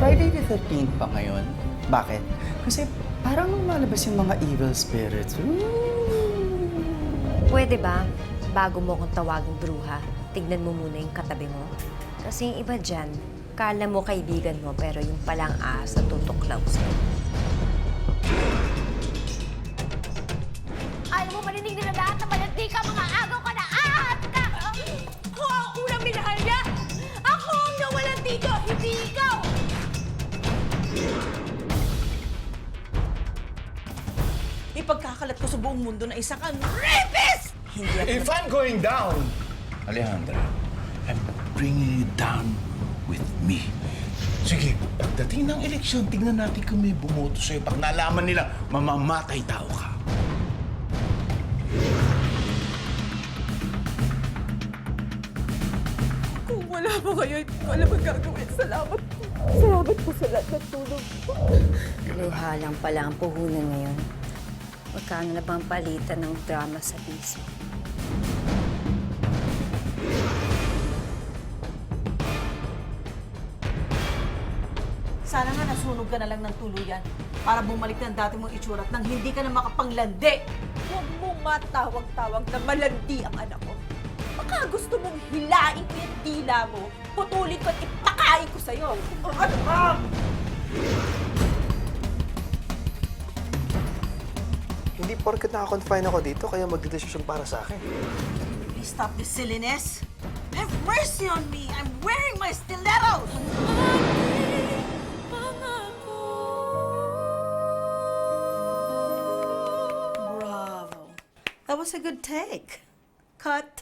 Friday the 13th pa ngayon? Bakit? Kasi parang lumalabas yung mga evil spirits. Pwede ba, bago mo akong tawaging bruha, tignan mo muna yung katabi mo? Kasi yung iba dyan, kala mo kaibigan mo, pero yung palang ahas na tutuklaw sa'yo. Ayaw mo marinig nila lahat na malandi ka, mga agaw ka na ahas ka! Ako ang unang minahal niya! Ako ang nawalan dito, hindi ikaw! Ipagkakalat ko sa buong mundo na isa kang rapist! Hindi ako... If I'm going down, Alejandra, I'm bringing you down with me. Sige, pagdating ng eleksyon, tignan natin kung may bumoto sa'yo. Pag nalaman nila, mamamatay tao ka. Kung wala mo kayo, hindi ko alam ang gagawin. Salamat po. Salamat po sa lahat ng tulong po. Luha lang pala ang puhunan ngayon. Magkano na bang palitan ng drama sa piso? Sana nga nasunog ka na lang ng tuluyan para bumalik ng dati mong itsura at nang hindi ka na makapanglandi. Huwag mong matawag-tawag na malandi ang anak ko. Baka gusto mong hilain ko yung dila mo, putulin ko at ipakain ko sa'yo. Ano ka? Hindi porket naka-confine ako dito, kaya magdedesisyon para sa akin. Please stop this silliness. Have mercy on me. I'm wearing my stilettos. Bravo. That was a good take. Cut.